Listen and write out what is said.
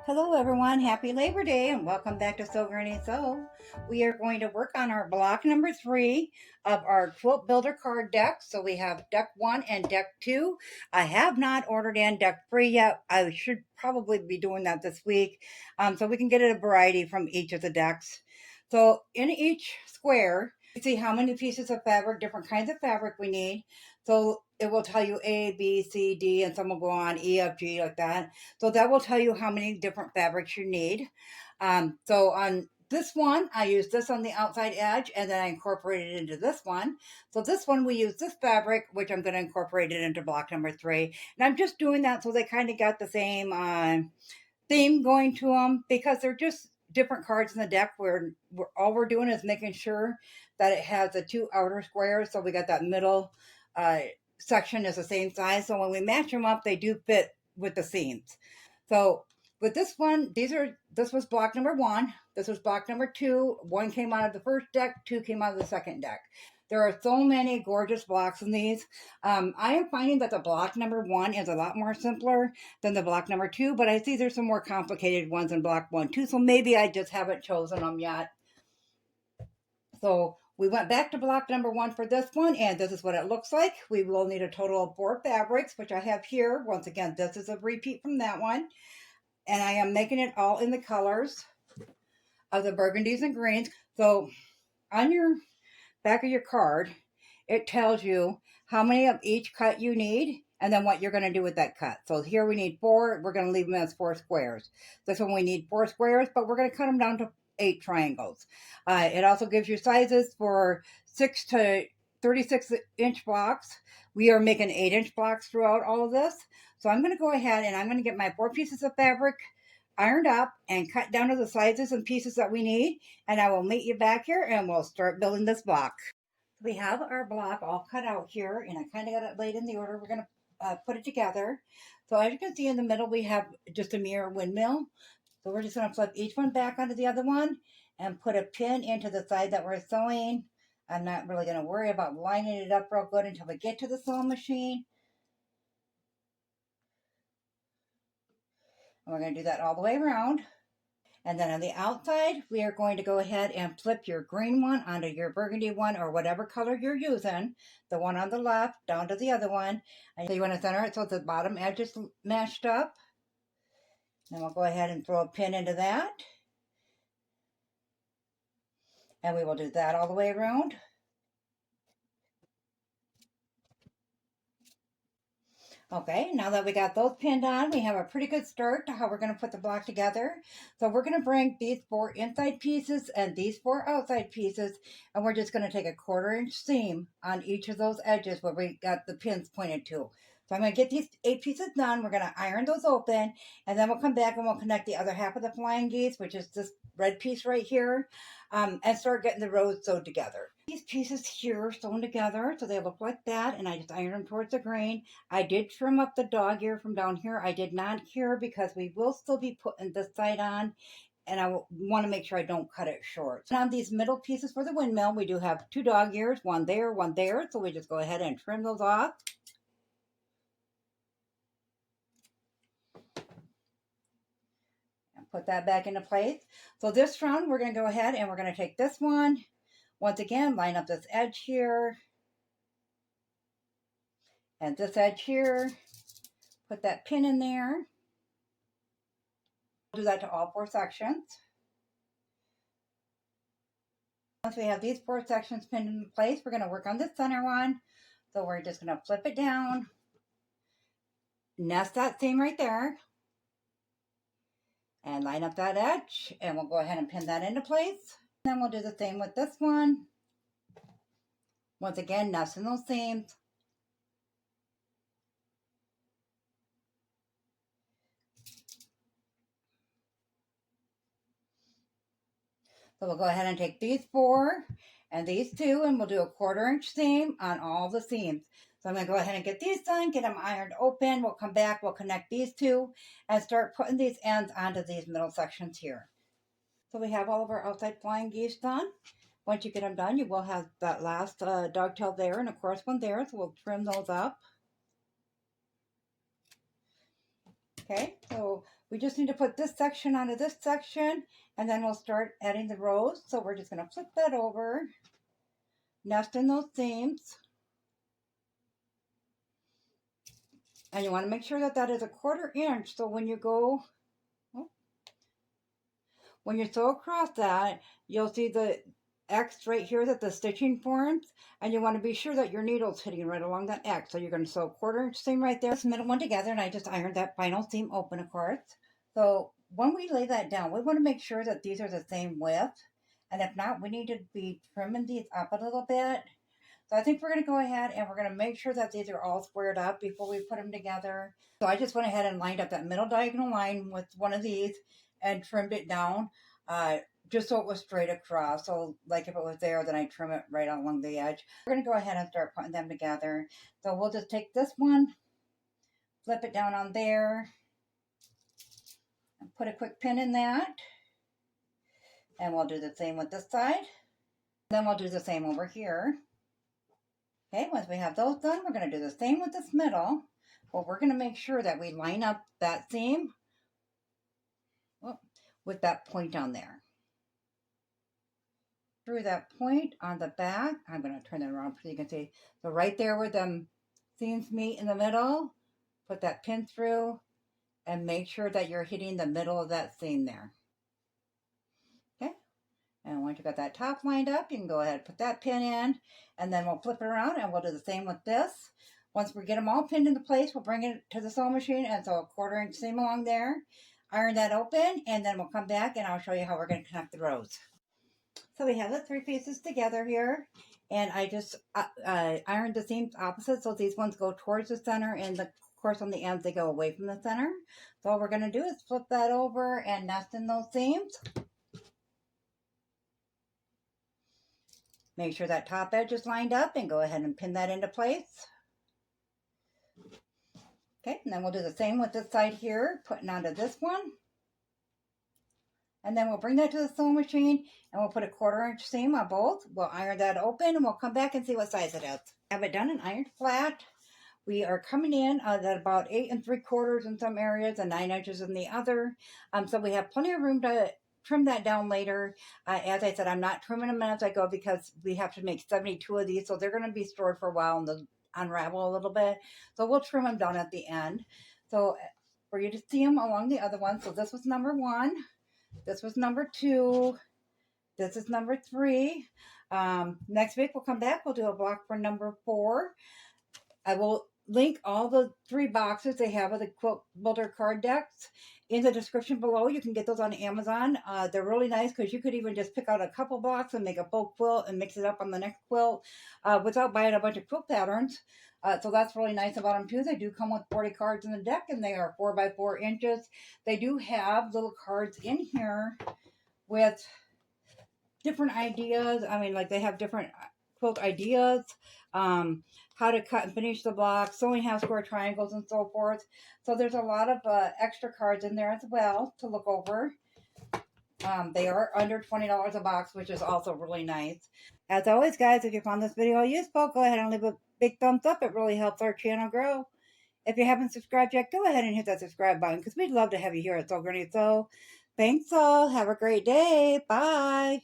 Hello everyone, happy Labor Day and welcome back to Sew Granny Sew. We are going to work on our block number 3 of our quilt builder card deck. So we have deck 1 and deck 2. I have not ordered in deck 3 yet. I should probably be doing that this week so we can get a variety from each of the decks. So in each square, you see how many pieces of fabric, different kinds of fabric we need. So it will tell you A, B, C, D, and some will go on E, F, G like that. So that will tell you how many different fabrics you need. So on this one, I use this on the outside edge and then I incorporate it into this one. So this one, we use this fabric, which I'm going to incorporate it into block number 3. And I'm just doing that so they kind of got the same theme going to them because they're just different cards in the deck where all we're doing is making sure that it has the 2 outer squares. So we got that middle section is the same size. So when we match them up, they do fit with the seams. So with this one, this was block number 1. This was block number 2. 1 came out of the first deck, 2 came out of the second deck. There are so many gorgeous blocks in these. I am finding that the block number 1 is a lot more simpler than the block number 2, but I see there's some more complicated ones in block 1 too, so maybe I just haven't chosen them yet. So we went back to block number 1 for this one, and this is what it looks like. We will need a total of 4 fabrics, which I have here. Once again, this is a repeat from that one. And I am making it all in the colors of the burgundies and greens. So on your back of your card, it tells you how many of each cut you need and then what you're going to do with that cut. So here we need 4. We're going to leave them as 4 squares. This one we need 4 squares, but we're going to cut them down to 8 triangles. It also gives you sizes for 6 to 36-inch blocks. We are making 8-inch blocks throughout all of this. So I'm going to go ahead and I'm going to get my 4 pieces of fabric ironed up and cut down to the sizes and pieces that we need. And I will meet you back here and we'll start building this block. We have our block all cut out here, and I kind of got it laid in the order we're going to put it together. So as you can see in the middle, we have just a mirror windmill. So we're just going to flip each one back onto the other one and put a pin into the side that we're sewing. I'm not really going to worry about lining it up real good until we get to the sewing machine. And we're going to do that all the way around. And then on the outside, we are going to go ahead and flip your green one onto your burgundy one or whatever color you're using. The one on the left down to the other one. And so you want to center it so the bottom edge is matched up. Then we'll go ahead and throw a pin into that. And we will do that all the way around. Okay, now that we got those pinned on, we have a pretty good start to how we're going to put the block together. So we're going to bring these 4 inside pieces and these 4 outside pieces, and we're just going to take a 1/4-inch seam on each of those edges where we got the pins pointed to. So I'm going to get these 8 pieces done. We're going to iron those open, and then we'll come back and we'll connect the other half of the flying geese, which is this red piece right here, and start getting the rows sewed together. These pieces here sewn together, so they look like that, and I just iron them towards the grain. I did trim up the dog ear from down here. I did not here because we will still be putting this side on, and I want to make sure I don't cut it short. And on these middle pieces for the windmill, we do have 2 dog ears, one there, so we just go ahead and trim those off. And put that back into place. So this round, we're going to go ahead and we're going to take this one. Once again, line up this edge here. And this edge here. Put that pin in there. Do that to all 4 sections. Once we have these 4 sections pinned into place, we're going to work on the center one. So we're just going to flip it down, nest that seam right there, and line up that edge, and we'll go ahead and pin that into place. And then we'll do the same with this one. Once again, nesting those seams. So we'll go ahead and take these 4 and these 2, and we'll do a 1/4-inch seam on all the seams. So I'm going to go ahead and get these done, get them ironed open. We'll come back, we'll connect these 2, and start putting these ends onto these middle sections here. So we have all of our outside flying geese done. Once you get them done, you will have that last dogtail there and of course one there. So we'll trim those up. Okay, so We just need to put this section onto this section, and then we'll start adding the rows. So we're just going to flip that over, nest in those seams. And you want to make sure that that is 1/4 inch. So when you go, when you sew across that, you'll see the X right here that the stitching forms, and you want to be sure that your needle's hitting right along that X. So you're going to sew 1/4 inch seam right there. This middle one together, and I just ironed that final seam open, of course. So when we lay that down, we want to make sure that these are the same width, and if not, we need to be trimming these up a little bit. So I think we're going to go ahead and we're going to make sure that these are all squared up before we put them together. So I just went ahead and lined up that middle diagonal line with one of these and trimmed it down just so it was straight across. So like if it was there, then I trim it right along the edge. We're going to go ahead and start putting them together. So we'll just take this one, flip it down on there, and put a quick pin in that. And we'll do the same with this side. Then we'll do the same over here. Okay, once we have those done, we're going to do the same with this middle. But we're going to make sure that we line up that seam with that point on there. Through that point on the back, I'm going to turn that around so you can see. So right there where the seams meet in the middle, put that pin through and make sure that you're hitting the middle of that seam there. Okay, and once you've got that top lined up, you can go ahead and put that pin in, and then we'll flip it around and we'll do the same with this. Once we get them all pinned into place, we'll bring it to the sewing machine and sew a 1/4 inch seam along there. Iron that open, and then we'll come back and I'll show you how we're going to connect the rows. So we have the 3 pieces together here, and I just ironed the seams opposite, so these ones go towards the center, and of course on the ends they go away from the center. So all we're going to do is flip that over and nest in those seams. Make sure that top edge is lined up and go ahead and pin that into place. Okay, and then we'll do the same with this side here, putting onto this one. And then we'll bring that to the sewing machine and we'll put a 1/4 inch seam on both. We'll iron that open and we'll come back and see what size it is. Have it done and ironed flat. We are coming in at about 8 3/4 in some areas and 9 inches in the other. So we have plenty of room to trim that down later. As I said, I'm not trimming them as I go because we have to make 72 of these. So they're going to be stored for a while and they'll unravel a little bit. So we'll trim them down at the end. So for you to see them along the other one. So this was number 1. This was number 2. This is number 3. Next week we'll come back. We'll do a block for number 4. I will link all the 3 boxes they have of the Quilt Builder card decks in the description below. You can get those on Amazon. They're really nice because you could even just pick out a couple blocks and make a full quilt and mix it up on the next quilt without buying a bunch of quilt patterns. So that's really nice about them too. They do come with 40 cards in the deck and they are 4 by 4 inches. They do have little cards in here with different ideas. I mean, like they have different quilt ideas, how to cut and finish the block, sewing half square triangles and so forth. So there's a lot of extra cards in there as well to look over. They are under $20 a box, which is also really nice. As always, guys, if you found this video useful, go ahead and leave a big thumbs up. It really helps our channel grow. If you haven't subscribed yet, go ahead and hit that subscribe button because we'd love to have you here at Sew Granny Sew. Thanks all. Have a great day. Bye.